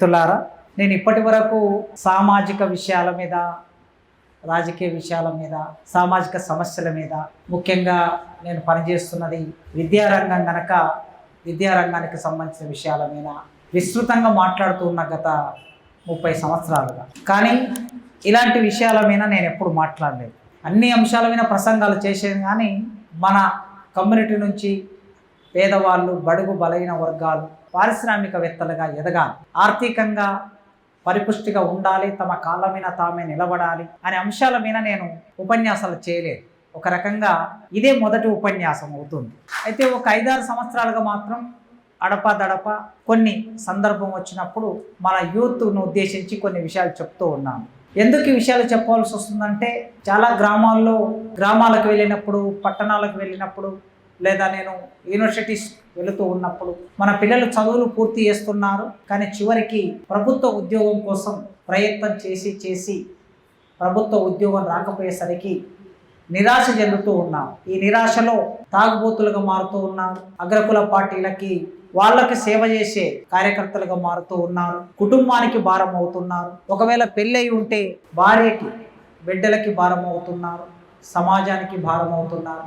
మిత్రులారా, నేను ఇప్పటి వరకు సామాజిక విషయాల మీద, రాజకీయ విషయాల మీద, సామాజిక సమస్యల మీద, ముఖ్యంగా నేను పనిచేస్తున్నది విద్యారంగం కనుక విద్యారంగానికి సంబంధించిన విషయాల మీద విస్తృతంగా మాట్లాడుతూ ఉన్న గత 30 సంవత్సరాలుగా. కానీ ఇలాంటి విషయాల మీద నేను ఎప్పుడు మాట్లాడలేదు. అన్ని అంశాల మీద ప్రసంగాలు చేసేది, కానీ మన కమ్యూనిటీ నుంచి పేదవాళ్ళు, బడుగు బలహీన వర్గాలు పారిశ్రామికవేత్తలుగా ఎదగాలి, ఆర్థికంగా పరిపుష్టిగా ఉండాలి, తమ కాళ్ళ మీద తామే నిలబడాలి అనే అంశాల మీద నేను ఉపన్యాసాలు చేయలేదు. ఒక రకంగా ఇదే మొదటి ఉపన్యాసం అవుతుంది. అయితే ఒక 5-6 సంవత్సరాలుగా మాత్రం అడపదడప కొన్ని సందర్భం వచ్చినప్పుడు మన యూత్ను ఉద్దేశించి కొన్ని విషయాలు చెప్తూ ఉన్నాను. ఎందుకు ఈ విషయాలు చెప్పవలసి వస్తుందంటే, చాలా గ్రామాలకు వెళ్ళినప్పుడు, పట్టణాలకు వెళ్ళినప్పుడు, లేదా నేను యూనివర్సిటీస్ వెళుతూ ఉన్నప్పుడు మన పిల్లలు చదువులు పూర్తి చేస్తున్నారు, కానీ చివరికి ప్రభుత్వ ఉద్యోగం కోసం ప్రయత్నం చేసి ప్రభుత్వ ఉద్యోగం రాకపోయేసరికి నిరాశ చెందుతూ ఉన్నాం. ఈ నిరాశలో తాగుబోతులుగా మారుతూ ఉన్నారు, అగ్రకుల పార్టీలకి వాళ్ళకి సేవ చేసే కార్యకర్తలుగా మారుతూ ఉన్నారు, కుటుంబానికి భారం అవుతున్నారు, ఒకవేళ పెళ్ళి అయి ఉంటే భార్యకి బిడ్డలకి భారం అవుతున్నారు, సమాజానికి భారం అవుతున్నారు.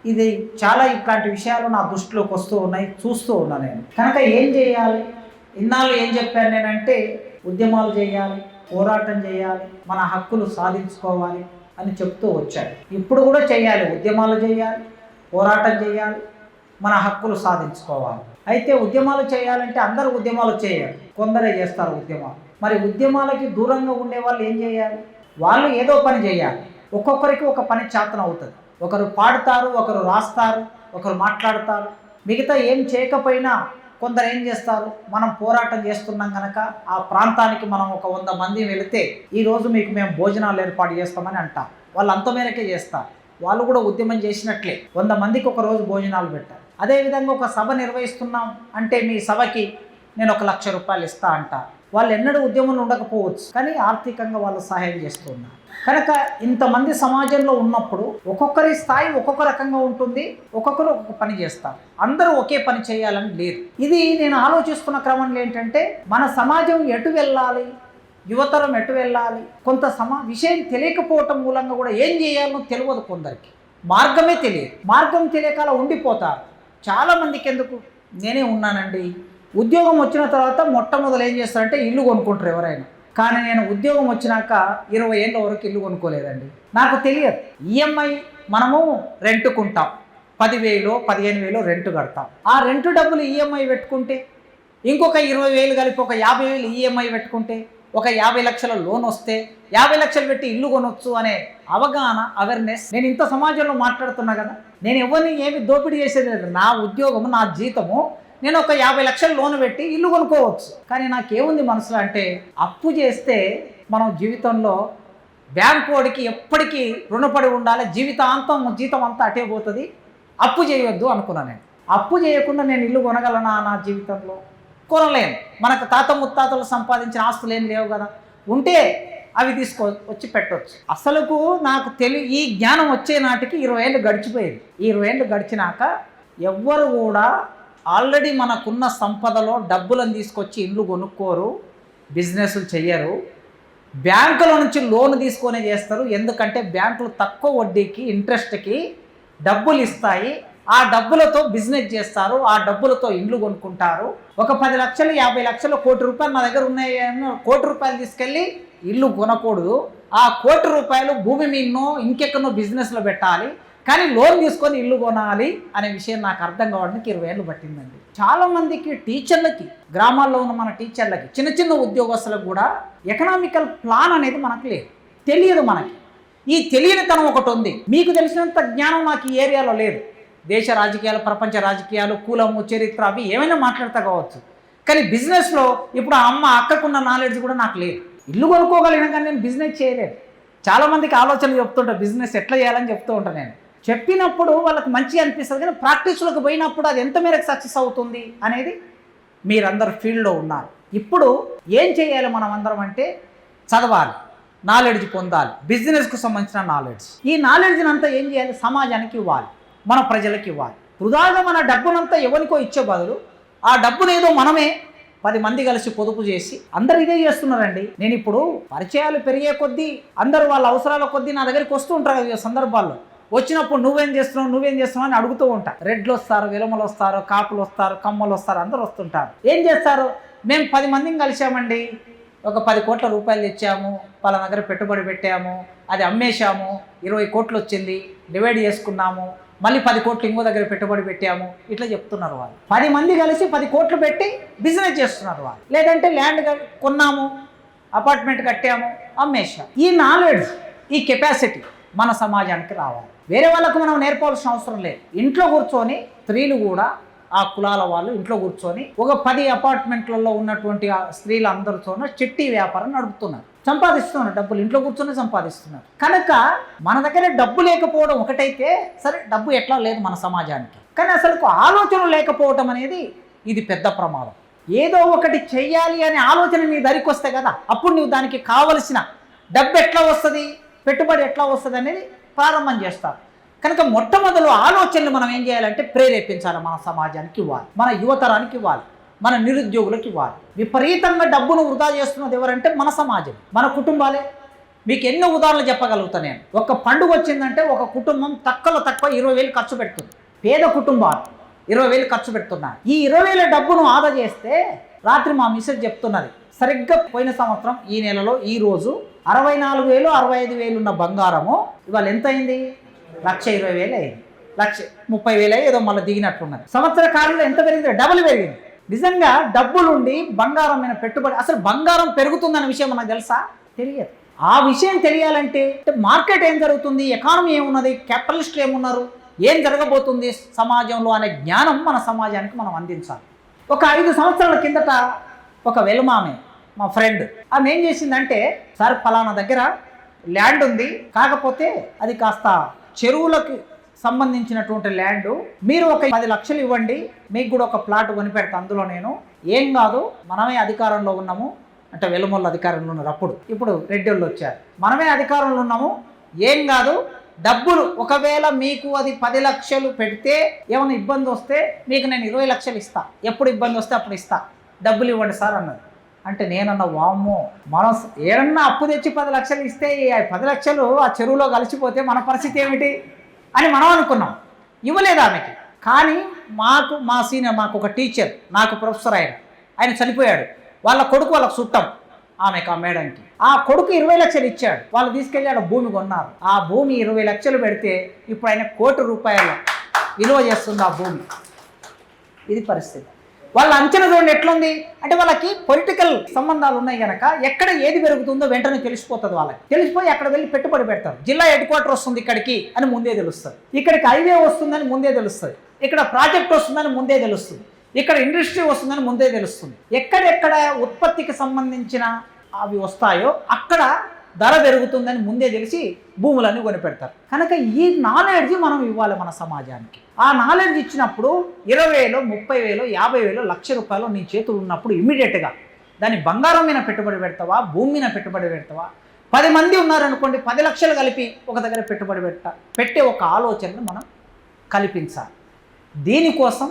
ఇది చాలా ఇట్లాంటి విషయాలు నా దృష్టిలోకి వస్తూ ఉన్నాయి, చూస్తూ ఉన్నాను నేను. కనుక ఏం చేయాలి? ఇన్నాళ్ళు ఏం చెప్పాను నేనంటే, ఉద్యమాలు చేయాలి, పోరాటం చేయాలి, మన హక్కులు సాధించుకోవాలి అని చెప్తూ వచ్చాను. ఇప్పుడు కూడా చేయాలి, ఉద్యమాలు చేయాలి, పోరాటం చేయాలి, మన హక్కులు సాధించుకోవాలి. అయితే ఉద్యమాలు చేయాలంటే అందరూ ఉద్యమాలు చేయాలి, కొందరే చేస్తారు ఉద్యమాలు. మరి ఉద్యమాలకి దూరంగా ఉండే వాళ్ళు ఏం చేయాలి? వాళ్ళు ఏదో పని చేయాలి. ఒక్కొక్కరికి ఒక పని చేతన అవుతుంది. ఒకరు పాడతారు, ఒకరు రాస్తారు, ఒకరు మాట్లాడతారు. మిగతా ఏం చేయకపోయినా కొందరు ఏం చేస్తారు, మనం పోరాటం చేస్తున్నాం కనుక ఆ ప్రాంతానికి మనం ఒక 100 మంది వెళితే ఈరోజు మీకు మేము భోజనాలు ఏర్పాటు చేస్తామని అంటారు. వాళ్ళు అంత మేరకే చేస్తారు. వాళ్ళు కూడా ఉద్యమం చేసినట్లే 100 మందికి ఒక రోజు భోజనాలు పెట్టారు. అదేవిధంగా ఒక సభ నిర్వహిస్తున్నాం అంటే మీ సభకి నేను 1 లక్ష రూపాయలు ఇస్తా అంటారు. వాళ్ళు ఎన్నడూ ఉద్యమంలో ఉండకపోవచ్చు, కానీ ఆర్థికంగా వాళ్ళు సహాయం చేస్తున్నారు. కనుక ఇంతమంది సమాజంలో ఉన్నప్పుడు ఒక్కొక్కరి స్థాయి ఒక్కొక్క రకంగా ఉంటుంది, ఒక్కొక్కరు ఒక్కొక్క పని చేస్తారు. అందరూ ఒకే పని చేయాలని లేదు. ఇది నేను ఆలోచిస్తున్న క్రమంలో ఏంటంటే, మన సమాజం ఎటు వెళ్ళాలి, యువతరం ఎటు వెళ్ళాలి, కొంత విషయం తెలియకపోవటం మూలంగా కూడా ఏం చేయాలో తెలియదు. కొందరికి మార్గమే తెలియదు. మార్గం తెలియక ఉండిపోతారు. చాలామందికి ఎందుకు, నేనే ఉన్నానండి, ఉద్యోగం వచ్చిన తర్వాత మొట్టమొదలు ఏం చేస్తారంటే ఇల్లు కొనుక్కుంటారు ఎవరైనా. కానీ నేను ఉద్యోగం వచ్చినాక 20 ఏళ్ళ వరకు ఇల్లు కొనుక్కోలేదండి. నాకు తెలియదు. ఈఎంఐ మనము రెంట్కుంటాం, 10,000 15,000 రెంట్ కడతాం. ఆ రెంట్ డబ్బులు ఈఎంఐ పెట్టుకుంటే, ఇంకొక 20,000 కలిపి ఒక 50,000 ఈఎంఐ పెట్టుకుంటే, ఒక 50 లక్షల లోన్ వస్తే 50 లక్షలు పెట్టి ఇల్లు కొనొచ్చు అనే అవగాహన, అవేర్నెస్. నేను ఇంత సమాజంలో మాట్లాడుతున్నా కదా, నేను ఎవరిని ఏమి దోపిడీ చేసేది లేదు. నా ఉద్యోగము, నా జీతము, నేను ఒక 50 లక్షలు లోన్ పెట్టి ఇల్లు కొనుక్కోవచ్చు. కానీ నాకేముంది మనసులో అంటే, అప్పు చేస్తే మనం జీవితంలో బ్యాంక్ వాడికి ఎప్పటికీ రుణపడి ఉండాలి, జీవితాంతం జీతం అంతా అటే పోతుంది, అప్పు చేయొద్దు అనుకున్నాను నేను. అప్పు చేయకుండా నేను ఇల్లు కొనగలనా? నా జీవితంలో కొనలేను. మనకు తాత ముత్తాతలు సంపాదించిన ఆస్తులు ఏం లేవు కదా, ఉంటే అవి వచ్చి పెట్టవచ్చు. అసలుకు నాకు ఈ జ్ఞానం వచ్చే నాటికి 20 ఏళ్ళు గడిచిపోయేది. ఈ 20 ఏళ్ళు గడిచినాక ఎవ్వరు కూడా ఆల్రెడీ మనకున్న సంపదలో డబ్బులను తీసుకొచ్చి ఇల్లు కొనుక్కోరు, బిజినెస్లు చెయ్యరు, బ్యాంకుల నుంచి లోన్ తీసుకొనే చేస్తారు. ఎందుకంటే బ్యాంకులు తక్కువ వడ్డీకి, ఇంట్రెస్ట్కి డబ్బులు ఇస్తాయి. ఆ డబ్బులతో బిజినెస్ చేస్తారు, ఆ డబ్బులతో ఇండ్లు కొనుక్కుంటారు. ఒక 10 లక్షలు 50 లక్షలు ₹1 కోటి నా దగ్గర ఉన్నాయని ₹1 కోటి తీసుకెళ్ళి ఇల్లు కొనకూడదు. ఆ ₹1 కోటి భూమి మీదనో ఇంకెక్కడో బిజినెస్లో పెట్టాలి, కానీ లోన్ తీసుకొని ఇల్లు కొనాలి అనే విషయం నాకు అర్థం కావడానికి 20 ఏళ్ళు పట్టిందండి. చాలామందికి టీచర్లకి, గ్రామాల్లో ఉన్న మన టీచర్లకి, చిన్న చిన్న ఉద్యోగస్తులకు కూడా ఎకనామికల్ ప్లాన్ అనేది మనకు లేదు, తెలియదు. మనకి ఈ తెలియనితనం ఒకటి ఉంది. మీకు తెలిసినంత జ్ఞానం నాకు ఈ ఏరియాలో లేదు. దేశ రాజకీయాలు, ప్రపంచ రాజకీయాలు, కులము, చరిత్ర అవి ఏమైనా మాట్లాడతా కావచ్చు, కానీ బిజినెస్లో ఇప్పుడు ఆ అక్కకున్న నాలెడ్జ్ కూడా నాకు లేదు. ఇల్లు కొనుక్కోగలిగినా కానీ నేను బిజినెస్ చేయలేదు. చాలామందికి ఆలోచనలు చెప్తుంటా, బిజినెస్ ఎట్లా చేయాలని చెప్తూ ఉంటాను నేను. చెప్పినప్పుడు వాళ్ళకి మంచిగా అనిపిస్తుంది, కానీ ప్రాక్టీస్లోకి పోయినప్పుడు అది ఎంత మేరకు సక్సెస్ అవుతుంది అనేది మీరందరూ ఫీల్డ్లో ఉన్నారు. ఇప్పుడు ఏం చేయాలి మనం అందరం అంటే, చదవాలి, నాలెడ్జ్ పొందాలి, బిజినెస్కు సంబంధించిన నాలెడ్జ్. ఈ నాలెడ్జ్ని అంతా ఏం చేయాలి? సమాజానికి ఇవ్వాలి, మన ప్రజలకు ఇవ్వాలి. వృధాగా మన డబ్బునంతా ఎవరికో ఇచ్చే బదులు ఆ డబ్బునేదో మనమే 10 మంది కలిసి పొదుపు చేసి అందరు ఇదే చేస్తున్నారండి. నేను ఇప్పుడు పరిచయాలు పెరిగే కొద్దీ అందరూ వాళ్ళ అవసరాల కొద్దీ నా దగ్గరికి వస్తూ ఉంటారు కదా సందర్భాల్లో. వచ్చినప్పుడు నువ్వేం చేస్తున్నావు అని అడుగుతూ ఉంటా. రెడ్లు వస్తారు, విలమలు వస్తారు, కాపులు వస్తారు, కమ్మలు వస్తారు, అందరూ వస్తుంటారు. ఏం చేస్తారు? మేము 10 మందిని కలిసామండి, ఒక 10 కోట్ల రూపాయలు తెచ్చాము, పలానా దగ్గర పెట్టుబడి పెట్టాము, అది అమ్మేశాము, 20 కోట్లు వచ్చింది, డివైడ్ చేసుకున్నాము, మళ్ళీ 10 కోట్లు ఇంకో దగ్గర పెట్టుబడి పెట్టాము, ఇట్లా చెప్తున్నారు వాళ్ళు. 10 మంది కలిసి 10 కోట్లు పెట్టి బిజినెస్ చేస్తున్నారు వాళ్ళు. లేదంటే ల్యాండ్ కొన్నాము, అపార్ట్మెంట్ కట్టాము, అమ్మేశాము. ఈ నాలెడ్జ్, ఈ కెపాసిటీ మన సమాజానికి రావాలి. వేరే వాళ్ళకు మనం నేర్పాల్సిన అవసరం లేదు. ఇంట్లో కూర్చొని స్త్రీలు కూడా, ఆ కులాల వాళ్ళు ఇంట్లో కూర్చొని ఒక 10 అపార్ట్మెంట్లలో ఉన్నటువంటి ఆ స్త్రీలు అందరితోనూ చిట్టి వ్యాపారం నడుపుతున్నారు, సంపాదిస్తున్నారు, డబ్బులు ఇంట్లో కూర్చొని సంపాదిస్తున్నారు. కనుక మన దగ్గర డబ్బు లేకపోవడం ఒకటైతే సరే, డబ్బు ఎట్లా లేదు మన సమాజానికి, కానీ అసలు ఆలోచన లేకపోవడం అనేది ఇది పెద్ద ప్రమాదం. ఏదో ఒకటి చెయ్యాలి అనే ఆలోచన నీ దరికి వస్తే కదా, అప్పుడు నువ్వు దానికి కావలసిన డబ్బు ఎట్లా వస్తుంది, పెట్టుబడి ఎట్లా వస్తుంది అనేది ప్రారంభం చేస్తారు. కనుక మొట్టమొదలు ఆలోచనలు మనం ఏం చేయాలంటే ప్రేరేపించాలి. మన సమాజానికి ఇవ్వాలి, మన యువతరానికి ఇవ్వాలి, మన నిరుద్యోగులకు ఇవ్వాలి. విపరీతంగా డబ్బును వృధా చేస్తున్నది ఎవరంటే మన సమాజం, మన కుటుంబాలే. మీకు ఎన్నో ఉదాహరణలు చెప్పగలుగుతాను నేను. ఒక పండుగ వచ్చిందంటే ఒక కుటుంబం తక్కువ 20,000 ఖర్చు పెడుతుంది. పేద కుటుంబాలు 20,000 ఖర్చు పెడుతున్నారు. ఈ 20,000 డబ్బును ఆదా చేస్తే, రాత్రి మా మిస్సెస్ చెప్తున్నది, సరిగ్గా పోయిన సంవత్సరం ఈ నెలలో ఈ రోజు 64,000 65,000 ఉన్న బంగారము ఇవాళ ఎంత అయింది? 1,20,000 అయింది, 1,30,000 ఏదో మళ్ళీ దిగినట్లున్నది. సంవత్సర కాలంలో ఎంత పెరిగింది? డబుల్ పెరిగింది. నిజంగా డబ్బులుండి బంగారం మీద పెట్టుబడి, అసలు బంగారం పెరుగుతుందన్న విషయం మనకు తెలుసా? తెలియదు. ఆ విషయం తెలియాలంటే మార్కెట్ ఏం జరుగుతుంది, ఎకానమీ ఏమున్నది, క్యాపిటలిస్టులు ఏమున్నారు, ఏం జరగబోతుంది సమాజంలో అనే జ్ఞానం మన సమాజానికి మనం అందించాలి. ఒక 5 సంవత్సరాల కిందట ఒక వెలుమామె, మా ఫ్రెండ్, ఆమె ఏం చేసిందంటే, సార్ ఫలానా దగ్గర ల్యాండ్ ఉంది, కాకపోతే అది కాస్త చెరువులకు సంబంధించినటువంటి ల్యాండ్, మీరు ఒక 10 లక్షలు ఇవ్వండి, మీకు కూడా ఒక ప్లాట్ కొనిపెడతా, అందులో నేను ఏం కాదు, మనమే అధికారంలో ఉన్నాము అంటే, వెలుమొల్ల అధికారంలో ఉన్నారు అప్పుడు, ఇప్పుడు రెడ్డి వాళ్ళు వచ్చారు, మనమే అధికారంలో ఉన్నాము, ఏం కాదు, డబ్బులు ఒకవేళ మీకు అది 10 లక్షలు పెడితే ఏమైనా ఇబ్బంది వస్తే మీకు నేను 20 లక్షలు ఇస్తా, ఎప్పుడు ఇబ్బంది వస్తే అప్పుడు ఇస్తా, డబ్బులు ఇవ్వండి సార్ అన్నది. అంటే నేనన్నా, వామ్మో, మనం ఏడన్నా అప్పు తెచ్చి 10 లక్షలు ఇస్తే ఈ 10 లక్షలు ఆ చెరువులో కలిసిపోతే మన పరిస్థితి ఏమిటి అని మనం అనుకున్నాం. ఇవ్వలేదు ఆమెకి. కానీ మా సీనియర్, మాకు ఒక టీచర్, నాకు ప్రొఫెసర్, ఆయన చనిపోయాడు, వాళ్ళ కొడుకు వాళ్ళకి చుట్టం ఆమెకు, ఆ మేడంకి. ఆ కొడుకు 20 లక్షలు ఇచ్చాడు, వాళ్ళు తీసుకెళ్ళాడు, భూమి కొన్నారు. ఆ భూమి 20 లక్షలు పెడితే ఇప్పుడు ఆయన ₹1,00,00,000 విలువ చేస్తుంది ఆ భూమి. ఇది పరిస్థితి. వాళ్ళ అంచనా చూడండి ఎట్లుంది అంటే, వాళ్ళకి పొలిటికల్ సంబంధాలు ఉన్నాయి కనుక ఎక్కడ ఏది పెరుగుతుందో వెంటనే తెలిసిపోతుంది. వాళ్ళకి తెలిసిపోయి అక్కడ వెళ్ళి పెట్టుబడి పెడతారు. జిల్లా హెడ్ క్వార్టర్ వస్తుంది ఇక్కడికి అని ముందే తెలుస్తుంది, ఇక్కడికి హైవే వస్తుందని ముందే తెలుస్తుంది, ఇక్కడ ప్రాజెక్ట్ వస్తుందని ముందే తెలుస్తుంది, ఇక్కడ ఇండస్ట్రీ వస్తుందని ముందే తెలుస్తుంది. ఎక్కడెక్కడ ఉత్పత్తికి సంబంధించిన అవి వస్తాయో అక్కడ ధర పెరుగుతుందని ముందే తెలిసి భూములన్నీ కొనిపెడతారు. కనుక ఈ నాలెడ్జ్ మనం ఇవ్వాలి మన సమాజానికి. ఆ నాలెడ్జ్ ఇచ్చినప్పుడు 20,000 30,000 50,000 ₹1,00,000 నీ చేతులు ఉన్నప్పుడు ఇమ్మీడియట్గా దాన్ని బంగారం మీద పెట్టుబడి పెడతావా, భూమి మీద పెట్టుబడి పెడతావా? 10 మంది ఉన్నారనుకోండి, 10 లక్షలు కలిపి ఒక దగ్గర పెట్టుబడి పెట్టే ఒక ఆలోచనను మనం కల్పించాలి. దీనికోసం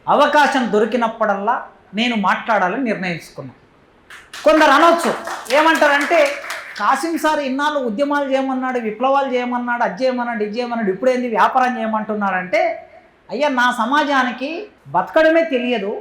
అవకాశం దొరికినప్పుడల్లా నేను మాట్లాడాలని నిర్ణయించుకున్నాను. కొందరు అనవచ్చు, ఏమంటారంటే, కాసిం సార్ ఇన్నాళ్ళు ఉద్యమాలు చేయమన్నాడు, విప్లవాలు చేయమన్నాడు, అది చేయమన్నాడు, ఇది చేయమన్నాడు, ఇప్పుడేంది వ్యాపారం చేయమంటున్నాడంటే, అయ్యా నా సమాజానికి బతకడమే తెలియదు,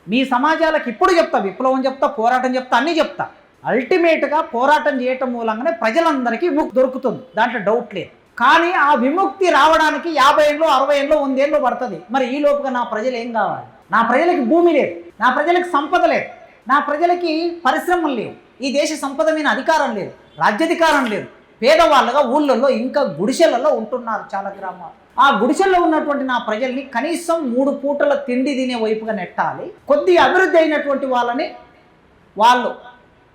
మీ సమాజాలకు ఇప్పుడు చెప్తా, విప్లవం చెప్తా, పోరాటం చెప్తా, అన్నీ చెప్తా. అల్టిమేట్గా పోరాటం చేయటం మూలంగానే ప్రజలందరికీ విముక్తి దొరుకుతుంది, దాంట్లో డౌట్ లేదు. కానీ ఆ విముక్తి రావడానికి 50 ఏళ్ళు 60 ఏళ్ళు 100 ఏళ్ళు పడుతుంది. మరి ఈ లోపుగా నా ప్రజలు ఏం కావాలి? నా ప్రజలకి భూమి లేదు, నా ప్రజలకి సంపద లేదు, నా ప్రజలకి పరిశ్రమలు లేవు, ఈ దేశ సంపద మీద అధికారం లేదు, రాజ్యాధికారం లేదు, పేదవాళ్ళగా ఊళ్ళల్లో ఇంకా గుడిసెలలో ఉంటున్నారు చాలా గ్రామాలు. ఆ గుడిసెల్లో ఉన్నటువంటి నా ప్రజల్ని కనీసం 3 పూటల తిండి తినే వైపుగా నెట్టాలి. కొద్దిగా అభివృద్ధి అయినటువంటి వాళ్ళని వాళ్ళు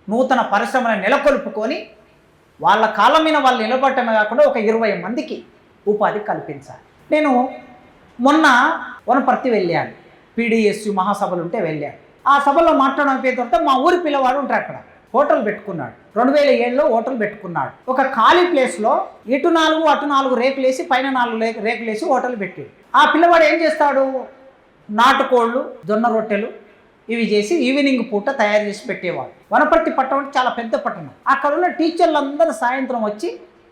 నూతన పరిశ్రమలను నెలకొల్పుకొని వాళ్ళ కాళ్ళ మీద వాళ్ళు నిలబడటమే కాకుండా ఒక 20 మందికి ఉపాధి కల్పించాలి. నేను మొన్న వనపర్తి వెళ్ళాను, PDSU మహాసభలు ఉంటే వెళ్ళాను. ఆ సభలో మాట్లాడడం అయిపోయిన తర్వాత మా ఊరి పిల్లవాడు ఉంటారు, అక్కడ హోటల్ పెట్టుకున్నాడు, 2007లో హోటల్ పెట్టుకున్నాడు. ఒక ఖాళీ ప్లేస్లో ఇటు 4 అటు 4 రేకులు వేసి పైన 4 రేకులు వేసి హోటల్ పెట్టాడు. ఆ పిల్లవాడు ఏం చేస్తాడు, నాటుకోళ్ళు, జొన్న రొట్టెలు, ఇవి చేసి ఈవినింగ్ పూట తయారు చేసి పెట్టేవాడు. వనపర్తి పట్టణం అంటే చాలా పెద్ద పట్టణం. అక్కడ ఉన్న టీచర్లు అందరూ సాయంత్రం వచ్చి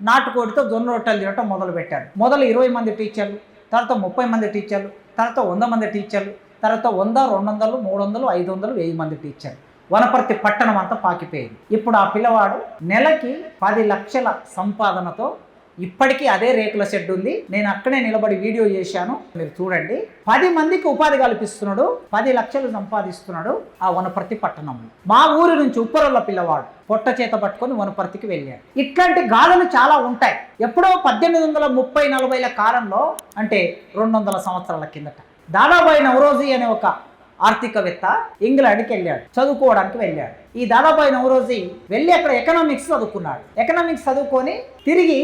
నాటుకోడితో జొన్న రొట్టెలు తినటం మొదలుపెట్టారు. మొదలు 20 మంది టీచర్లు, తర్వాత 30 మంది టీచర్లు, తర్వాత 100 మంది టీచర్లు, తర్వాత 100, 200, 300, 500, 1000 మంది టీచర్లు. వనపర్తి పట్టణం అంతా పాకిపోయింది. ఇప్పుడు ఆ పిల్లవాడు నెలకి 10 లక్షల సంపాదనతో ఇప్పటికీ అదే రేకుల షెడ్ ఉంది. నేను అక్కడే నిలబడి వీడియో చేశాను, మీరు చూడండి. 10 మందికి ఉపాధి కల్పిస్తున్నాడు, 10 లక్షలు సంపాదిస్తున్నాడు ఆ వనపర్తి పట్టణంలో. మా ఊరి నుంచి ఉప్పరల్ల పిల్లవాడు పొట్ట చేత పట్టుకొని వనపర్తికి వెళ్ళాడు. ఇట్లాంటి గాథలు చాలా ఉంటాయి. ఎప్పుడో 1830-40ల కాలంలో, అంటే 200 సంవత్సరాల కిందట, దాదాబాయి నౌరోజీ అనే ఒక ఆర్థికవేత్త ఇంగ్లాండ్కి వెళ్ళాడు, చదువుకోవడానికి వెళ్ళాడు. ఈ దాదాబాయి నౌరోజీ వెళ్ళి అక్కడ ఎకనామిక్స్ చదువుకున్నాడు. ఎకనామిక్స్ చదువుకొని తిరిగి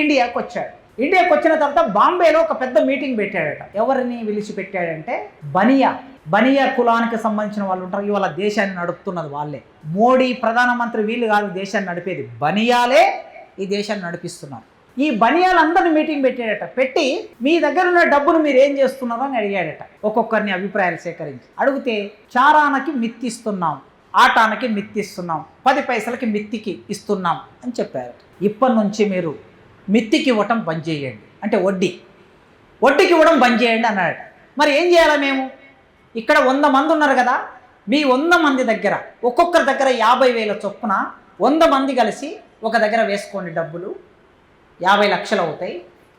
ఇండియాకి వచ్చాడు. ఇండియాకి వచ్చిన తర్వాత బాంబేలో ఒక పెద్ద మీటింగ్ పెట్టాడట. ఎవరిని పిలిచి పెట్టాడంటే బనియా కులానికి సంబంధించిన వాళ్ళు ఉంటారు. ఇవాళ దేశాన్ని నడుపుతున్నది వాళ్ళే. మోడీ ప్రధానమంత్రి వీళ్ళు కాదు దేశాన్ని నడిపేది, బనియాలే ఈ దేశాన్ని నడిపిస్తున్నారు. ఈ బనియాలందరినీ మీటింగ్ పెట్టాడట. పెట్టి మీ దగ్గర ఉన్న డబ్బును మీరు ఏం చేస్తున్నారో అని అడిగాడట. ఒక్కొక్కరిని అభిప్రాయాలు సేకరించి అడిగితే, చారానకి మిత్తిస్తున్నాం, ఆటానికి మిత్తిస్తున్నాం, 10 పైసలకి మిత్తికి ఇస్తున్నాం అని చెప్పారట. ఇప్పటి నుంచి మీరు మిత్తికి ఇవ్వటం బంద్ చేయండి, అంటే వడ్డీకి ఇవ్వడం బంద్ చేయండి అన్నాడట. మరి ఏం చేయాలా మేము? ఇక్కడ 100 మంది ఉన్నారు కదా, మీ 100 మంది దగ్గర ఒక్కొక్కరి దగ్గర 50,000 చొప్పున 100 మంది కలిసి ఒక దగ్గర వేసుకోండి, డబ్బులు 50 లక్షలు అవుతాయి.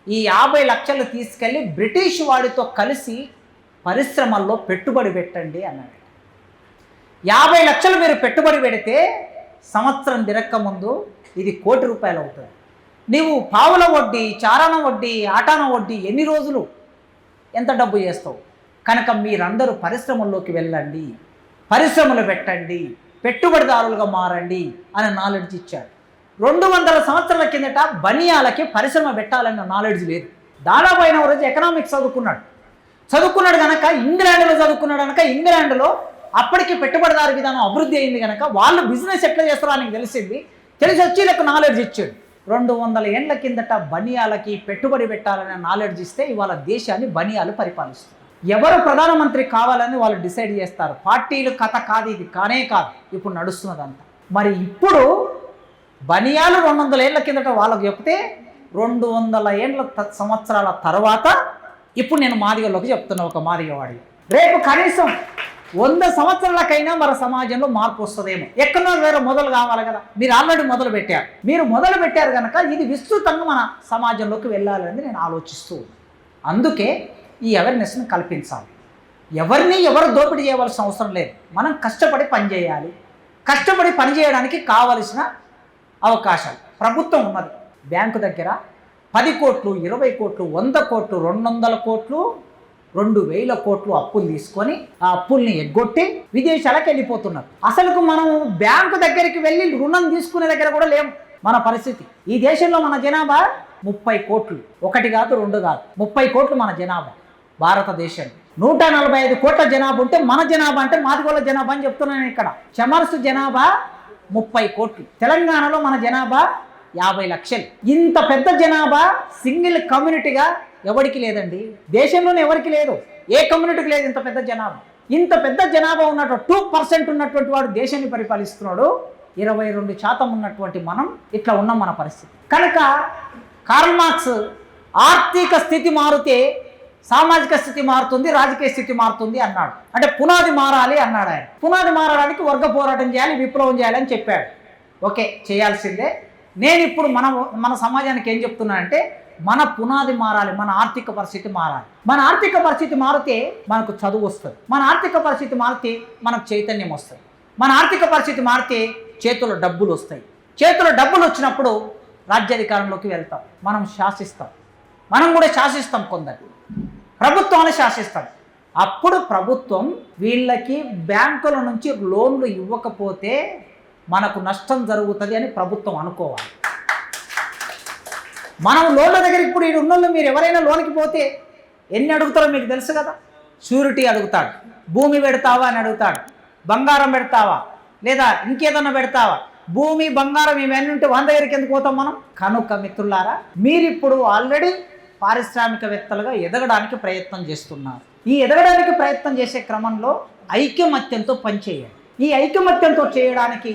ఈ 50 లక్షలు తీసుకెళ్ళి బ్రిటిష్ వాడితో కలిసి పరిశ్రమల్లో పెట్టుబడి పెట్టండి అన్నాడు. 50 లక్షలు మీరు పెట్టుబడి పెడితే సంవత్సరం తిరక్క ముందు ఇది ₹1 కోటి అవుతుంది. నీవు పావుల వడ్డీ, చారాన వడ్డీ, ఆటాన వడ్డీ ఎన్ని రోజులు ఎంత డబ్బు చేస్తావు? కనుక మీరందరూ పరిశ్రమల్లోకి వెళ్ళండి, పరిశ్రమలు పెట్టండి, పెట్టుబడిదారులుగా మారండి అని నాలెడ్జ్ ఇచ్చాడు. 200 సంవత్సరాల కిందట బనియాలకి పరిశ్రమ పెట్టాలన్న నాలెడ్జ్ లేదు. దాదాపు రోజు ఎకనామిక్స్ చదువుకున్నాడు కనుక, ఇంగ్లాండ్లో చదువుకున్నాడు కనుక, ఇంగ్లాండ్లో అప్పటికి పెట్టుబడిదారు విధానం అభివృద్ధి అయింది కనుక వాళ్ళు బిజినెస్ ఎట్లా చేస్తారో ఆయనకి తెలిసి వచ్చి వీళ్ళకు నాలెడ్జ్ ఇచ్చాడు. 200 ఏళ్ల కిందట బనియాలకి పెట్టుబడి పెట్టాలనే నాలెడ్జ్ ఇస్తే ఇవాళ దేశాన్ని బనియాలు పరిపాలిస్తారు. ఎవరు ప్రధానమంత్రి కావాలని వాళ్ళు డిసైడ్ చేస్తారు. పార్టీలు కథ కాదు, ఇది కానే కాదు ఇప్పుడు నడుస్తున్నదంతా. మరి ఇప్పుడు బనియాలు 200 ఏళ్ల కిందట వాళ్ళకు చెప్తే 200 సంవత్సరాల తర్వాత ఇప్పుడు నేను మాదిగలోకి చెప్తున్నా, ఒక మాదిగవాడి రేపు కనీసం 100 సంవత్సరాలకైనా మన సమాజంలో మార్పు వస్తుందేమో. ఎక్కడో వేరే మొదలు కావాలి కదా. మీరు ఆల్రెడీ మొదలు పెట్టారు కనుక ఇది విస్తృతంగా మన సమాజంలోకి వెళ్ళాలని నేను ఆలోచిస్తూ. అందుకే ఈ అవేర్నెస్ని కల్పించాలి. ఎవరు దోపిడీ చేయవలసిన అవసరం లేదు. మనం కష్టపడి పనిచేయాలి. కష్టపడి పనిచేయడానికి కావలసిన అవకాశాలు ప్రభుత్వం ఉన్నది. బ్యాంకు దగ్గర 10 కోట్లు, 20 కోట్లు, 100 కోట్లు, 200 కోట్లు, 2000 కోట్లు అప్పులు తీసుకొని ఆ అప్పుల్ని ఎగ్గొట్టి విదేశాలకు వెళ్ళిపోతున్నారు. అసలుకు మనం బ్యాంకు దగ్గరికి వెళ్ళి రుణం తీసుకునే దగ్గర కూడా లేము. మన పరిస్థితి ఈ దేశంలో మన జనాభా 30 కోట్లు, 1 కాదు 2 కాదు, 30 కోట్లు మన జనాభా. భారతదేశం 145 కోట్ల జనాభా ఉంటే మన జనాభా అంటే మాదిగోళ్ళ జనాభా అని చెప్తున్నాను. ఇక్కడ చెమర్సు జనాభా 30 కోట్లు. తెలంగాణలో మన జనాభా 50 లక్షలు. ఇంత పెద్ద జనాభా సింగిల్ కమ్యూనిటీగా ఎవరికి లేదండి. దేశంలోనే ఎవరికి లేదు, ఏ కమ్యూనిటీకి లేదు ఇంత పెద్ద జనాభా. ఇంత పెద్ద జనాభా ఉన్నటువంటి 2% ఉన్నటువంటి వాడు దేశాన్ని పరిపాలిస్తున్నాడు. 22% ఉన్నటువంటి మనం ఇట్లా ఉన్నాం మన పరిస్థితి. కనుక కార్ల్ మార్క్స్ ఆర్థిక స్థితి మారితే సామాజిక స్థితి మారుతుంది, రాజకీయ స్థితి మారుతుంది అన్నాడు. అంటే పునాది మారాలి అన్నాడు ఆయన. పునాది మారడానికి వర్గ పోరాటం చేయాలి, విప్లవం చేయాలని చెప్పాడు. ఓకే, చేయాల్సిందే. నేను ఇప్పుడు మన సమాజానికి ఏం చెప్తున్నానంటే, మన పునాది మారాలి, మన ఆర్థిక పరిస్థితి మారాలి. మన ఆర్థిక పరిస్థితి మారితే మనకు చదువు వస్తుంది. మన ఆర్థిక పరిస్థితి మారితే మనకు చైతన్యం వస్తుంది. మన ఆర్థిక పరిస్థితి మారితే చేతుల్లో డబ్బులు వస్తాయి. చేతుల్లో డబ్బులు వచ్చినప్పుడు రాజ్యాధికారంలోకి వెళ్తాం, మనం శాసిస్తాం. మనం కూడా శాసిస్తాం, కొందరు ప్రభుత్వాన్ని శాసిస్తాం. అప్పుడు ప్రభుత్వం వీళ్ళకి బ్యాంకుల నుంచి లోన్లు ఇవ్వకపోతే మనకు నష్టం జరుగుతుంది అని ప్రభుత్వం అనుకోవాలి. మనం లోన్ల దగ్గర ఇప్పుడు ఈ ఉన్నోళ్ళు మీరు ఎవరైనా లోన్కి పోతే ఎన్ని అడుగుతారో మీకు తెలుసు కదా. షూరిటీ అడుగుతాడు, భూమి పెడతావా అని అడుగుతాడు, బంగారం పెడతావా లేదా ఇంకేదన్నా పెడతావా, భూమి బంగారం ఇవన్నీ ఉంటే వాళ్ళ దగ్గరికి ఎందుకు పోతాం మనం. కనుక మిత్రులారా, మీరిప్పుడు ఆల్రెడీ పారిశ్రామికవేత్తలుగా ఎదగడానికి ప్రయత్నం చేస్తున్నారు. ఈ ఎదగడానికి ప్రయత్నం చేసే క్రమంలో ఐకమత్యంతో పనిచేయాలి. ఈ ఐకమత్యంతో చేయడానికి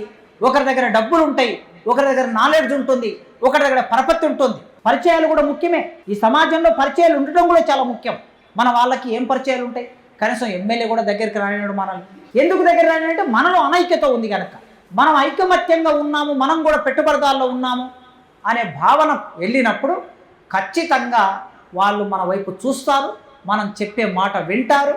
ఒకరి దగ్గర డబ్బులు ఉంటాయి, ఒకరి దగ్గర నాలెడ్జ్ ఉంటుంది, ఒకరి దగ్గర పరపతి ఉంటుంది. పరిచయాలు కూడా ముఖ్యమే. ఈ సమాజంలో పరిచయాలు ఉండటం కూడా చాలా ముఖ్యం. మన వాళ్ళకి ఏం పరిచయాలు ఉంటాయి? కనీసం ఎమ్మెల్యే కూడా దగ్గరికి రానివాడు. మనల్ని ఎందుకు దగ్గర రానివంటే మనలో అనైక్యత ఉంది కనుక. మనం ఐకమత్యంగా ఉన్నాము, మనం కూడా పెట్టుబడిదారులో ఉన్నాము అనే భావన వెళ్ళినప్పుడు ఖచ్చితంగా వాళ్ళు మన వైపు చూస్తారు, మనం చెప్పే మాట వింటారు,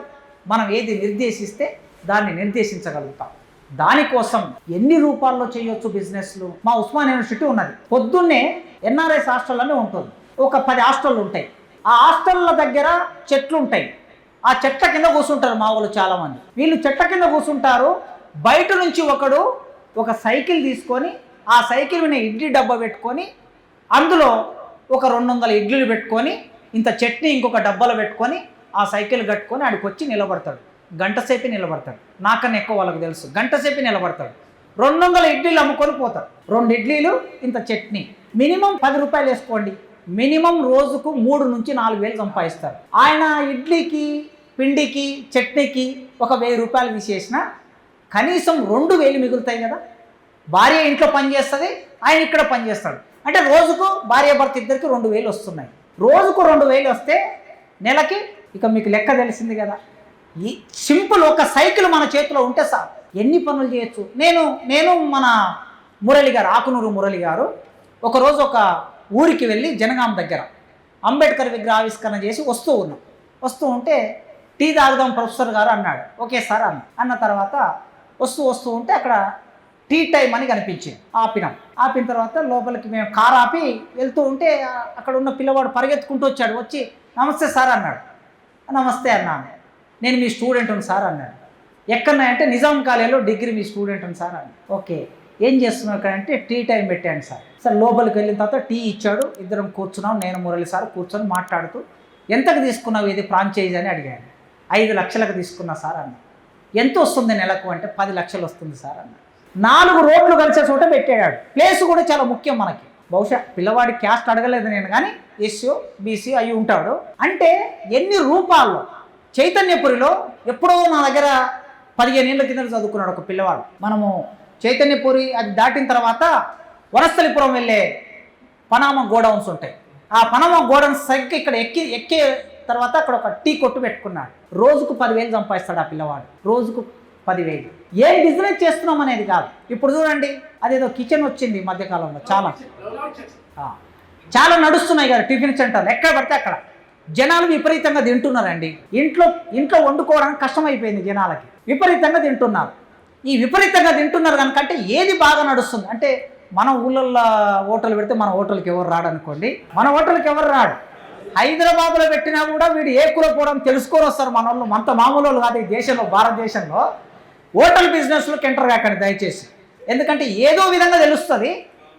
మనం ఏది నిర్దేశిస్తే దాన్ని నిర్దేశించగలుగుతాం. దానికోసం ఎన్ని రూపాల్లో చేయొచ్చు బిజినెస్లు. మా ఉస్మానియా యూనివర్సిటీ ఉన్నది, పొద్దున్నే ఎన్ఆర్ఎస్ హాస్టల్ అని ఉంటుంది, ఒక 10 హాస్టళ్ళు ఉంటాయి. ఆ హాస్టళ్ళ దగ్గర చెట్లు ఉంటాయి, ఆ చెట్ల కింద కూర్చుంటారు మా వాళ్ళు చాలామంది. వీళ్ళు చెట్ల కింద కూర్చుంటారు. బయట నుంచి ఒకడు ఒక సైకిల్ తీసుకొని ఆ సైకిల్ మీద ఇడ్లీ డబ్బా పెట్టుకొని అందులో ఒక 200 ఇడ్లీలు పెట్టుకొని ఇంత చట్నీ ఇంకొక డబ్బాలో పెట్టుకొని ఆ సైకిల్ కట్టుకొని ఆడికి వచ్చి నిలబడతాడు. గంటసేపు నిలబడతాడు. నాకన్నా ఎక్కువ వాళ్ళకి తెలుసు. గంటసేపు నిలబడతాడు. 200 ఇడ్లీలు అమ్ముకొని పోతాడు. 2 ఇడ్లీలు ఇంత చట్నీ. మినిమం 10 రూపాయలు వేసుకోండి. మినిమం రోజుకు 3 నుంచి 4 వేలు సంపాదిస్తారు. ఆయన ఇడ్లీకి, పిండికి, చట్నీకి ఒక 1000 రూపాయలు తీసేసినా కనీసం 2000 మిగులుతాయి కదా. భార్య ఇంట్లో పనిచేస్తుంది, ఆయన ఇక్కడ పనిచేస్తాడు. అంటే రోజుకు భార్యాభర్త ఇద్దరికి 2000 వస్తున్నాయి. రోజుకు 2000 వస్తే నెలకి ఇక మీకు లెక్క తెలిసింది కదా. ఈ సింపుల్ ఒక సైకిల్ మన చేతిలో ఉంటే సార్ ఎన్ని పనులు చేయొచ్చు. నేను మన మురళి గారు, ఆకునూరు మురళి గారు ఒకరోజు ఒక ఊరికి వెళ్ళి జనగాం దగ్గర అంబేద్కర్ విగ్రహ ఆవిష్కరణ చేసి వస్తూ ఉంటే టీ తాగుదాం ప్రొఫెసర్ గారు అన్నాడు. ఓకే సార్ అన్న తర్వాత వస్తూ ఉంటే అక్కడ టీ టైం అని కనిపించింది. ఆపిన తర్వాత లోపలికి మేము కారు ఆపి వెళ్తూ ఉంటే అక్కడ ఉన్న పిల్లవాడు పరిగెత్తుకుంటూ వచ్చాడు. వచ్చి నమస్తే సార్ అన్నాడు. నమస్తే అన్నాను. నేను మీ స్టూడెంట్ని సార్ అన్నాడు. ఎక్కడున్నాయంటే నిజాం కాలేజీలో డిగ్రీ మీ స్టూడెంట్ని సార్ అన్నాడు. ఓకే ఏం చేస్తున్నావు ఇక్కడ అంటే టీ టైం పెట్టాను సార్. సార్ లోపలికి వెళ్ళిన తర్వాత టీ ఇచ్చాడు. ఇద్దరం కూర్చున్నాం, నేను మురళి సార్ కూర్చొని మాట్లాడుతూ ఎంతకు తీసుకున్నావు ఇది ఫ్రాంచైజ్ అని అడిగాను. 5 లక్షలకు తీసుకున్నా సార్ అన్న. ఎంత వస్తుంది నెలకు అంటే 10 లక్షలు వస్తుంది సార్ అన్న. 4 రోడ్లు కలిసే చోట పెట్టాడు. ప్లేస్ కూడా చాలా ముఖ్యం మనకి. బహుశా పిల్లవాడి క్యాస్ట్ అడగలేదు నేను, కానీ ఎస్సీ బీసీ అయి ఉంటాడు. అంటే ఎన్ని రూపాల్లో చైతన్యపురిలో ఎప్పుడో నా దగ్గర 15 ఏళ్ళ కింద చదువుకున్నాడు ఒక పిల్లవాడు. మనము చైతన్యపురి అది దాటిన తర్వాత వనస్థలిపురం వెళ్ళే పనామా గోడౌన్స్ ఉంటాయి. ఆ పనామా గోడౌన్స్ సరిగ్గా ఇక్కడ ఎక్కే తర్వాత అక్కడ ఒక టీ కొట్టు పెట్టుకున్నాడు. రోజుకు 10,000 సంపాదిస్తాడు ఆ పిల్లవాడు. రోజుకు 10,000. ఏం బిజినెస్ చేస్తున్నాం అనేది కాదు. ఇప్పుడు చూడండి, అదేదో కిచెన్ వచ్చింది ఈ మధ్యకాలంలో, చాలా నడుస్తున్నాయి కదా టిఫిన్ సెంటర్లు. ఎక్కడ పడితే అక్కడ జనాలు విపరీతంగా తింటున్నారండి. ఇంట్లో వండుకోవడానికి కష్టమైపోయింది జనాలకి. విపరీతంగా తింటున్నారు. ఈ విపరీతంగా తింటున్నారు కనుకంటే ఏది బాగా నడుస్తుంది అంటే, మన ఊళ్ళల్లో హోటల్ పెడితే మన హోటల్కి ఎవరు రాడు అనుకోండి. మన హోటల్కి ఎవరు రాడు. హైదరాబాద్లో పెట్టినా కూడా వీడు ఏ కులపోవడం తెలుసుకొని వస్తారు మన వాళ్ళు. అంత మామూలు వాళ్ళు కాదు ఈ దేశంలో, భారతదేశంలో. హోటల్ బిజినెస్లోకి ఎంటర్ కాకండి దయచేసి. ఎందుకంటే ఏదో విధంగా తెలుస్తుంది,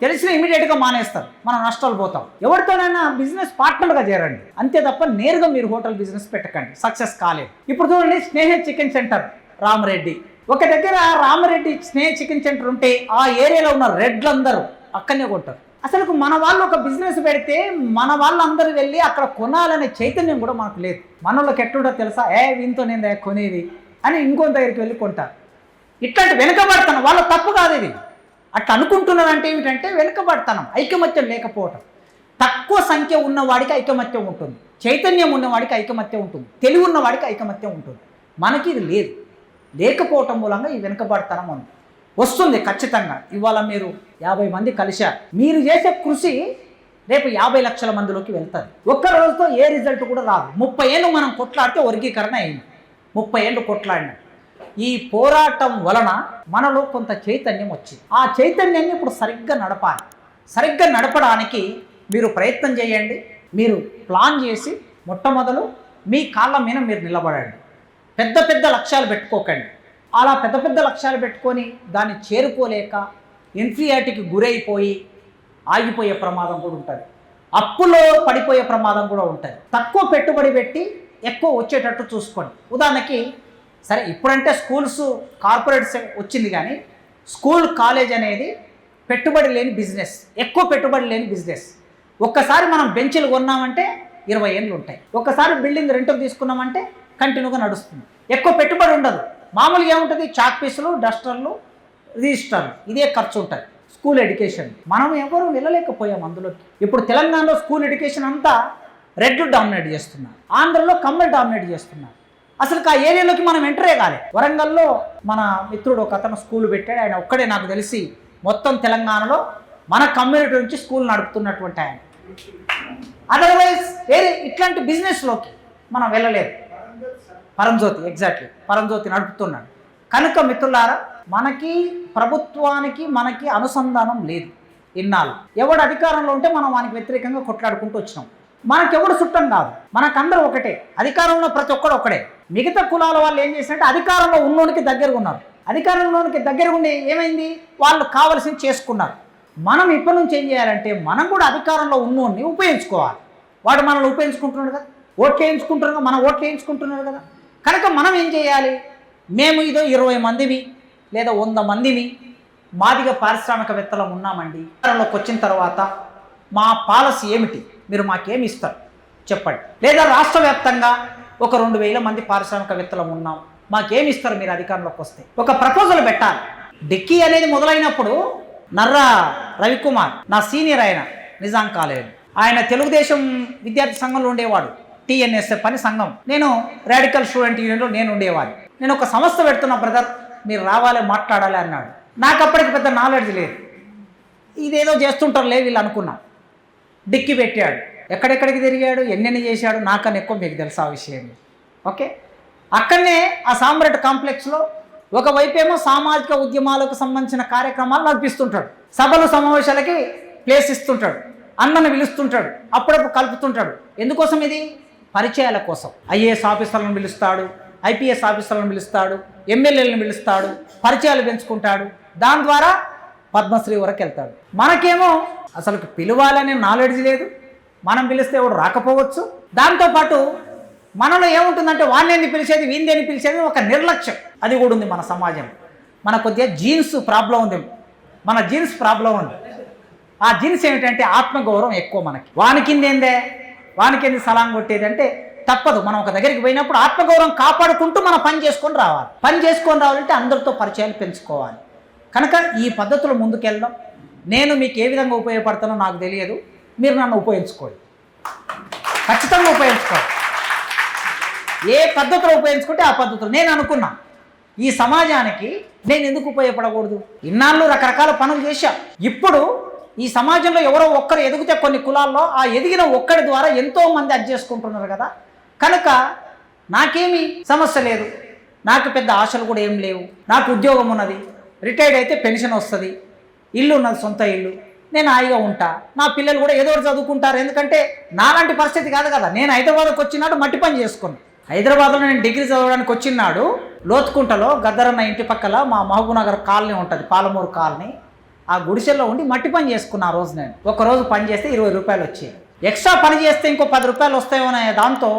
తెలిసిన ఇమీడియట్గా మానేస్తారు, మనం నష్టాలు పోతాం. ఎవరితోనైనా బిజినెస్ పార్ట్నర్గా చేరండి, అంతే తప్ప నేరుగా మీరు హోటల్ బిజినెస్ పెట్టకండి, సక్సెస్ కాలేదు. ఇప్పుడు చూడండి, స్నేహ చికెన్ సెంటర్ రామరెడ్డి. ఒక దగ్గర రామరెడ్డి స్నేహ చికెన్ సెంటర్ ఉంటే ఆ ఏరియాలో ఉన్న రెడ్లందరూ అక్కడనే కొంటారు. అసలు మన వాళ్ళు ఒక బిజినెస్ పెడితే మన వాళ్ళందరూ వెళ్ళి అక్కడ కొనాలనే చైతన్యం కూడా మనకు లేదు. మన వాళ్ళకి ఎట్లుంటో తెలుసా, వీంతో నేను కొనేది అని ఇంకో దగ్గరికి వెళ్ళి కొంటారు. ఇట్లాంటి వెనుకబడతాను వాళ్ళ తప్పు కాదు ఇది. అట్లా అనుకుంటున్నారంటే ఏమిటంటే వెనుకబడతాను, ఐకమత్యం లేకపోవటం. తక్కువ సంఖ్య ఉన్నవాడికి ఐకమత్యం ఉంటుంది, చైతన్యం ఉన్నవాడికి ఐకమత్యం ఉంటుంది, తెలివి ఉన్నవాడికి ఐకమత్యం ఉంటుంది. మనకి ఇది లేదు. లేకపోవటం మూలంగా ఈ వెనుకబడతనం ఉంది. వస్తుంది ఖచ్చితంగా. ఇవాళ మీరు 50 మంది కలిశారు. మీరు చేసే కృషి రేపు 50 లక్షల మందిలోకి వెళ్తుంది. ఒక్క రోజుతో ఏ రిజల్ట్ కూడా రాదు. 30 ఏళ్ళు మనం కొట్లాడితే వర్గీకరణ అయింది. 30 ఏళ్ళు కొట్లాడిన ఈ పోరాటం వలన మనలో కొంత చైతన్యం వచ్చింది. ఆ చైతన్యాన్ని ఇప్పుడు సరిగ్గా నడపాలి. సరిగ్గా నడపడానికి మీరు ప్రయత్నం చేయండి. మీరు ప్లాన్ చేసి మొట్టమొదలు మీ కాళ్ళ మీద మీరు నిలబడండి. పెద్ద పెద్ద లక్ష్యాలు పెట్టుకోకండి. అలా పెద్ద పెద్ద లక్ష్యాలు పెట్టుకొని దాన్ని చేరుకోలేక ఇన్ఫీరియారిటీకి గురైపోయి ఆగిపోయే ప్రమాదం కూడా ఉంటుంది. అప్పులో పడిపోయే ప్రమాదం కూడా ఉంటుంది. తక్కువ పెట్టుబడి పెట్టి ఎక్కువ వచ్చేటట్టు చూసుకోండి. ఉదాహరణకి సరే ఇప్పుడంటే స్కూల్స్ కార్పొరేట్స్ వచ్చింది, కానీ స్కూల్ కాలేజ్ అనేది పెట్టుబడి లేని బిజినెస్, ఎక్కువ పెట్టుబడి లేని బిజినెస్. ఒక్కసారి మనం బెంచీలు కొన్నామంటే 20 ఏళ్ళు ఉంటాయి. ఒక్కసారి బిల్డింగ్ రెంట్కి తీసుకున్నామంటే కంటిన్యూగా నడుస్తుంది. ఎక్కువ పెట్టుబడి ఉండదు, మామూలుగా ఏముంటుంది, చాక్ పీసులు, డస్టర్లు, రిజిస్టర్లు, ఇదే ఖర్చు ఉంటుంది. స్కూల్ ఎడ్యుకేషన్ మనం ఎవరు వెళ్ళలేకపోయాం అందులోకి. ఇప్పుడు తెలంగాణలో స్కూల్ ఎడ్యుకేషన్ అంతా రెడ్ డామినేట్ చేస్తున్నారు, ఆంధ్రలో కమ్మలు డామినేట్ చేస్తున్నారు. అసలు ఆ ఏరియాలోకి మనం ఎంటరే కాలే. వరంగల్లో మన మిత్రుడు ఒక అతను స్కూల్ పెట్టాడు. ఆయన ఒక్కడే నాకు తెలిసి మొత్తం తెలంగాణలో మన కమ్యూనిటీ నుంచి స్కూల్ నడుపుతున్నటువంటి ఆయన. అదర్వైజ్ వేరే ఇట్లాంటి బిజినెస్లోకి మనం వెళ్ళలేదు. పరంజ్యోతి, ఎగ్జాక్ట్లీ పరంజ్యోతి నడుపుతున్నాడు. కనుక మిత్రులారా, మనకి ప్రభుత్వానికి మనకి అనుసంధానం లేదు. ఇన్నాళ్ళు ఎవడు అధికారంలో ఉంటే మనం వానికి వ్యతిరేకంగా కొట్లాడుకుంటూ వచ్చినాం. మనకెవడు చుట్టం కాదు, మనకందరూ ఒకటే. అధికారంలో ప్రతి ఒక్కడు ఒకడే. మిగతా కులాల వాళ్ళు ఏం చేసినట్టే అధికారంలో ఉన్నోనికి దగ్గరగా ఉన్నారు. అధికారంలోనికి దగ్గర ఉండి ఏమైంది, వాళ్ళు కావలసింది చేసుకున్నారు. మనం ఇప్పటి నుంచి ఏం చేయాలంటే మనం కూడా అధికారంలో ఉన్నోడిని ఉపయోగించుకోవాలి. వాడు మనల్ని ఉపయోగించుకుంటున్నాడు కదా, ఓట్లు వేయించుకుంటున్నారు కదా, మన ఓట్లు వేయించుకుంటున్నారు కదా. కనుక మనం ఏం చేయాలి, మేము ఇదో 20 మందిమి లేదా 100 మందిమి మాదిగ పారిశ్రామికవేత్తలం ఉన్నామండి. అధికారంలోకి వచ్చిన తర్వాత మా పాలసీ ఏమిటి, మీరు మాకేమి ఇస్తారు చెప్పండి. లేదా రాష్ట్ర వ్యాప్తంగా ఒక 2000 మంది పారిశ్రామికవేత్తలం ఉన్నాం, మాకేమి ఇస్తారు మీరు అధికారంలోకి వస్తే, ఒక ప్రపోజల్ పెట్టాలి. డిక్కీ అనేది మొదలైనప్పుడు నర్రా రవికుమార్ నా సీనియర్, ఆయన నిజాం కాలేజ్, ఆయన తెలుగుదేశం విద్యార్థి సంఘంలో ఉండేవాడు, టీఎన్ఎస్ఎఫ్ అని సంఘం. నేను రాడికల్ స్టూడెంట్ యూనియన్లో నేను ఉండేవాడిని. నేను ఒక సంస్థ పెడుతున్నా బ్రదర్, మీరు రావాలి మాట్లాడాలి అన్నాడు. నాకు అప్పటికి పెద్ద నాలెడ్జ్ లేదు, ఇదేదో చేస్తుంటారు లేదు వీళ్ళు అనుకున్నా. డిక్కి పెట్టాడు, ఎక్కడెక్కడికి తిరిగాడు, ఎన్నెన్ని చేశాడు, నాకన్నా ఎక్కువ మీకు తెలుసు ఆ విషయం. ఓకే, అక్కడనే ఆ సామ్రాట్ కాంప్లెక్స్లో ఒకవైపేమో సామాజిక ఉద్యమాలకు సంబంధించిన కార్యక్రమాలు నడిపిస్తుంటాడు, సభలు సమావేశాలకి ప్లేస్ ఇస్తుంటాడు, అన్నను పిలుస్తుంటాడు, అప్పుడప్పుడు కలుపుతుంటాడు. ఎందుకోసం ఇది, పరిచయాల కోసం. ఐఏఎస్ ఆఫీసర్లను పిలుస్తాడు, ఐపీఎస్ ఆఫీసర్లను పిలుస్తాడు, ఎమ్మెల్యేలను పిలుస్తాడు, పరిచయాలు పెంచుకుంటాడు, దాని ద్వారా పద్మశ్రీ వరకు వెళ్తాడు. మనకేమో అసలు పిలవాలనే నాలెడ్జ్ లేదు, మనం పిలిస్తే ఎవడు రాకపోవచ్చు. దాంతోపాటు మనలో ఏముంటుందంటే వాణ్ణేంది పిలిచేది, వీందేని పిలిచేది, ఒక నిర్లక్ష్యం అది కూడా ఉంది మన సమాజంలో. మన కొద్దిగా జీన్స్ ప్రాబ్లం ఉంది, మన జీన్స్ ప్రాబ్లం ఉంది. ఆ జీన్స్ ఏమిటంటే ఆత్మగౌరవం ఎక్కువ మనకి. వానికిందేందే, వానికింది సలాం కొట్టేది అంటే తప్పదు. మనం ఒక దగ్గరికి పోయినప్పుడు ఆత్మగౌరవం కాపాడుకుంటూ మనం పని చేసుకొని రావాలి. పని చేసుకొని రావాలంటే అందరితో పరిచయాలు పెంచుకోవాలి. కనుక ఈ పద్ధతిలో ముందుకెళ్దాం. నేను మీకు ఏ విధంగా ఉపయోగపడతానో నాకు తెలియదు, మీరు నన్ను ఉపయోగించుకోండి, ఖచ్చితంగా ఉపయోగించుకోండి. ఏ పద్ధతిలో ఉపయోగించుకుంటే ఆ పద్ధతిలో. నేను అనుకున్నా ఈ సమాజానికి నేను ఎందుకు ఉపయోగపడకూడదు, ఇన్నాళ్ళు రకరకాల పనులు చేశా. ఇప్పుడు ఈ సమాజంలో ఎవరో ఒక్కరు ఎదిగితే కొన్ని కులాల్లో ఆ ఎదిగిన ఒక్కడి ద్వారా ఎంతోమంది అది చేసుకుంటున్నారు కదా. కనుక నాకేమీ సమస్య లేదు, నాకు పెద్ద ఆశలు కూడా ఏం లేవు. నాకు ఉద్యోగం ఉన్నది, రిటైర్డ్ అయితే పెన్షన్ వస్తుంది, ఇల్లు ఉన్నది, సొంత ఇల్లు, నేను హాయిగా ఉంటా. నా పిల్లలు కూడా ఏదో చదువుకుంటారు. ఎందుకంటే నాలాంటి పరిస్థితి కాదు కదా. నేను హైదరాబాద్కి వచ్చినాడు మట్టి పని చేసుకున్నాను. హైదరాబాద్లో నేను డిగ్రీ చదవడానికి వచ్చినాడు లోతుకుంటలో గద్దరన్న ఇంటి పక్కల మా మహబూబ్నగర్ కాలనీ ఉంటుంది, పాలమూరు కాలనీ, ఆ గుడిసెల్లో ఉండి మట్టి పని చేసుకున్నా. ఆ రోజు నేను ఒకరోజు పని చేస్తే 20 రూపాయలు వచ్చాయి. ఎక్స్ట్రా పని చేస్తే ఇంకో 10 రూపాయలు వస్తాయేమో దాంతో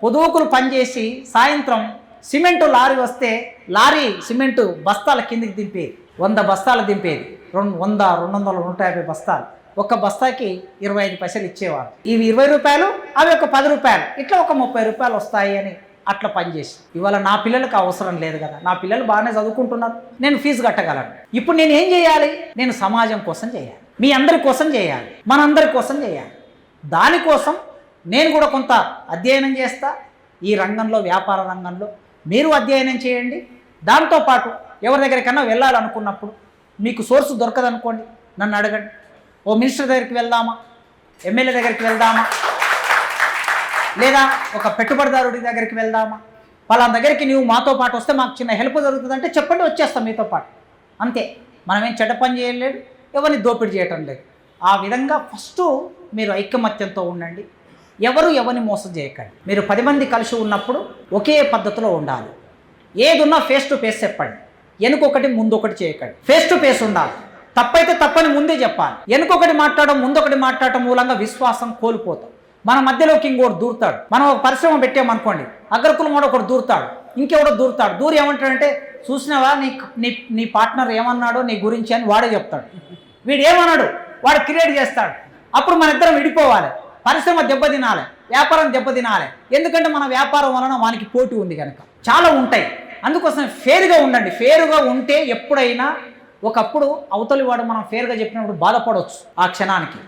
పొదువుకులు పనిచేసి సాయంత్రం సిమెంటు లారీ వస్తే లారీ సిమెంటు బస్తాల కిందికి దింపేది, 100 బస్తాలు దింపేది, 100, 200, 150 బస్తాలు. ఒక్క బస్తాకి 25 పైసలు ఇచ్చేవారు. ఇవి 20 రూపాయలు, అవి ఒక 10 రూపాయలు, ఇట్లా ఒక 30 రూపాయలు వస్తాయి అని అట్లా పనిచేసి. ఇవాళ నా పిల్లలకు అవసరం లేదు కదా, నా పిల్లలు బాగానే చదువుకుంటున్నారు, నేను ఫీజు కట్టగలను. ఇప్పుడు నేను ఏం చేయాలి, నేను సమాజం కోసం చేయాలి, మీ అందరి కోసం చేయాలి, మనందరి కోసం చేయాలి. దానికోసం నేను కూడా కొంత అధ్యయనం చేస్తా. ఈ రంగంలో, వ్యాపార రంగంలో మీరు అధ్యయనం చేయండి. దాంతోపాటు ఎవరి దగ్గరికన్నా వెళ్ళాలనుకున్నప్పుడు మీకు సోర్సు దొరకదనుకోండి, నన్ను అడగండి. ఓ మినిస్టర్ దగ్గరికి వెళ్దామా, ఎమ్మెల్యే దగ్గరికి వెళ్దామా, లేదా ఒక పెట్టుబడిదారుడి దగ్గరికి వెళ్దామా, వాళ్ళ దగ్గరికి నువ్వు మాతో పాటు వస్తే మాకు చిన్న హెల్ప్ జరుగుతుందంటే చెప్పండి, వచ్చేస్తాం మీతో పాటు. అంతే, మనమేం చెడ్డ పని చేయలేదు, ఎవరిని దోపిడీ చేయటం లేదు. ఆ విధంగా ఫస్ట్ మీరు ఐకమత్యంతో ఉండండి, ఎవరిని మోసం చేయకండి. మీరు 10 మంది కలిసి ఉన్నప్పుడు ఒకే పద్ధతిలో ఉండాలి. ఏదున్నా ఫేస్ టు ఫేస్ చెప్పండి, వెనుకొకటి ముందొకటి చేయకండి. ఫేస్ టు ఫేస్ ఉండాలి. తప్పైతే తప్పని ముందే చెప్పాలి. వెనుకొకటి మాట్లాడడం, ముందొకటి మాట్లాడటం మూలంగా విశ్వాసం కోల్పోతాం. మన మధ్యలోకి ఇంకోటి దూరుతాడు. మనం ఒక పరిశ్రమ పెట్టామనుకోండి, అగ్రకులం కూడా ఒకటి దూరుతాడు, ఇంకెవడో దూరుతాడు. దూరి ఏమంటాడంటే, చూసినావా నీ పార్ట్నర్ ఏమన్నాడో నీ గురించి అని వాడే చెప్తాడు. వీడు ఏమన్నాడు, వాడు క్రియేట్ చేస్తాడు. అప్పుడు మన ఇద్దరం విడిపోవాలి, పరిశ్రమ దెబ్బతినాలి, వ్యాపారం దెబ్బతినాలి. ఎందుకంటే మన వ్యాపారం వలన వానికి పోటీ ఉంది కనుక. చాలా ఉంటాయి. అందుకోసం ఫేర్గా ఉండండి. ఫేర్గా ఉంటే ఎప్పుడైనా ఒకప్పుడు అవతలి వాడు మనం ఫేర్గా చెప్పినప్పుడు బాధపడవచ్చు ఆ క్షణానికి,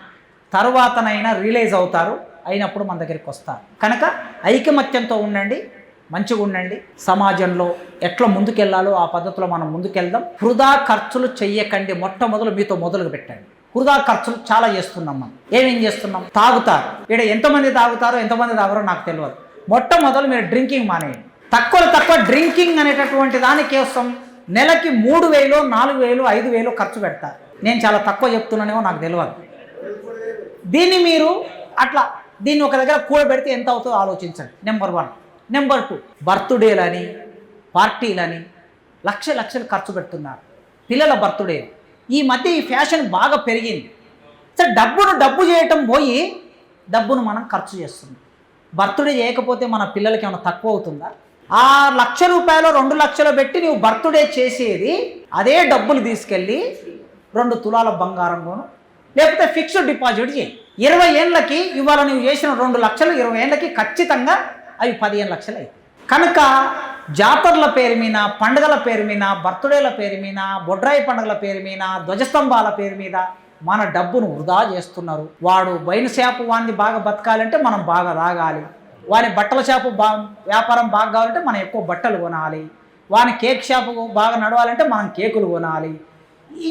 తర్వాతనైనా రియలైజ్ అవుతారు, అయినప్పుడు మన దగ్గరికి వస్తారు. కనుక ఐకమత్యంతో ఉండండి, మంచిగా ఉండండి. సమాజంలో ఎట్లా ముందుకెళ్లాలో ఆ పద్ధతిలో మనం ముందుకెళ్దాం. వృధా ఖర్చులు చెయ్యకండి. మొట్టమొదలు మీతో మొదలు పెట్టండి. వృధా ఖర్చులు చాలా చేస్తున్నాం మనం. ఏమేం చేస్తున్నాం? తాగుతారు. ఇక్కడ ఎంతమంది తాగుతారో ఎంతమంది తాగారో నాకు తెలియదు. మొట్టమొదలు మీరు డ్రింకింగ్ మానేయండి. తక్కువ డ్రింకింగ్ అనేటటువంటి దానికోసం నెలకి 3,000, 4,000, 5,000 ఖర్చు పెడతారు. నేను చాలా తక్కువ చెప్తున్నానేమో నాకు తెలియదు. దీన్ని మీరు అట్లా దీన్ని ఒక దగ్గర కూడబెడితే ఎంత అవుతుందో ఆలోచించండి. నెంబర్ 1. నెంబర్ 2, బర్త్డేలని, పార్టీలని లక్షలు ఖర్చు పెడుతున్నారు. పిల్లల బర్త్డే ఈ మధ్య ఈ ఫ్యాషన్ బాగా పెరిగింది. సరే, డబ్బు చేయటం పోయి డబ్బును మనం ఖర్చు చేస్తున్నాం. బర్త్డే చేయకపోతే మన పిల్లలకి ఏమైనా తక్కువ అవుతుందా? ఆ ₹1,00,000 2 లక్షలు పెట్టి నువ్వు బర్త్డే చేసేది అదే డబ్బులు తీసుకెళ్ళి 2 తులాల బంగారం కొను, లేకపోతే ఫిక్స్డ్ డిపాజిట్ చేయి. 20 ఏళ్ళకి ఇవాళ నువ్వు చేసిన 2 లక్షలు 20 ఏళ్ళకి ఖచ్చితంగా అవి 15 లక్షలు అయ్యి. కనుక జాతరల పేరు మీద, పండుగల పేరు మీద, బర్త్డేల పేరు మీద, బొడ్రాయి పండుగల పేరు మీద, ధ్వజస్తంభాల పేరు మీద మన డబ్బును వృధా చేస్తున్నారు. వాడు వైన్ షాపు వాడిని బాగా బతకాలంటే మనం బాగా తాగాలి, వాని బట్టల షాపు వ్యాపారం బాగా కావాలంటే మనం ఎక్కువ బట్టలు కొనాలి, వాని కేక్ షాపు బాగా నడవాలంటే మనం కేకులు కొనాలి.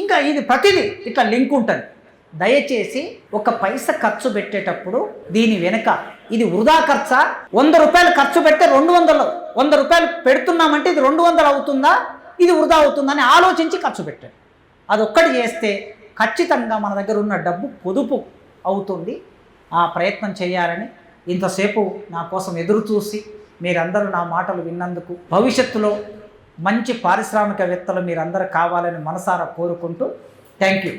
ఇంకా ఇది ప్రతిదీ ఇట్లా లింక్ ఉంటుంది. దయచేసి ఒక పైస ఖర్చు పెట్టేటప్పుడు దీని వెనుక ఇది వృధా ఖర్చా, ₹100 ఖర్చు పెడితే 200, ₹100 పెడుతున్నామంటే ఇది 200 అవుతుందా, ఇది వృధా అవుతుందని ఆలోచించి ఖర్చు పెట్టండి. అది ఒక్కటి చేస్తే ఖచ్చితంగా మన దగ్గర ఉన్న డబ్బు పొదుపు అవుతుంది. ఆ ప్రయత్నం చేయాలని ఇంతసేపు నా కోసం ఎదురు చూసి మీరందరూ నా మాటలు విన్నందుకు, భవిష్యత్తులో మంచి పారిశ్రామికవేత్తలు మీరందరూ కావాలని మనసారా కోరుకుంటూ థ్యాంక్ యూ.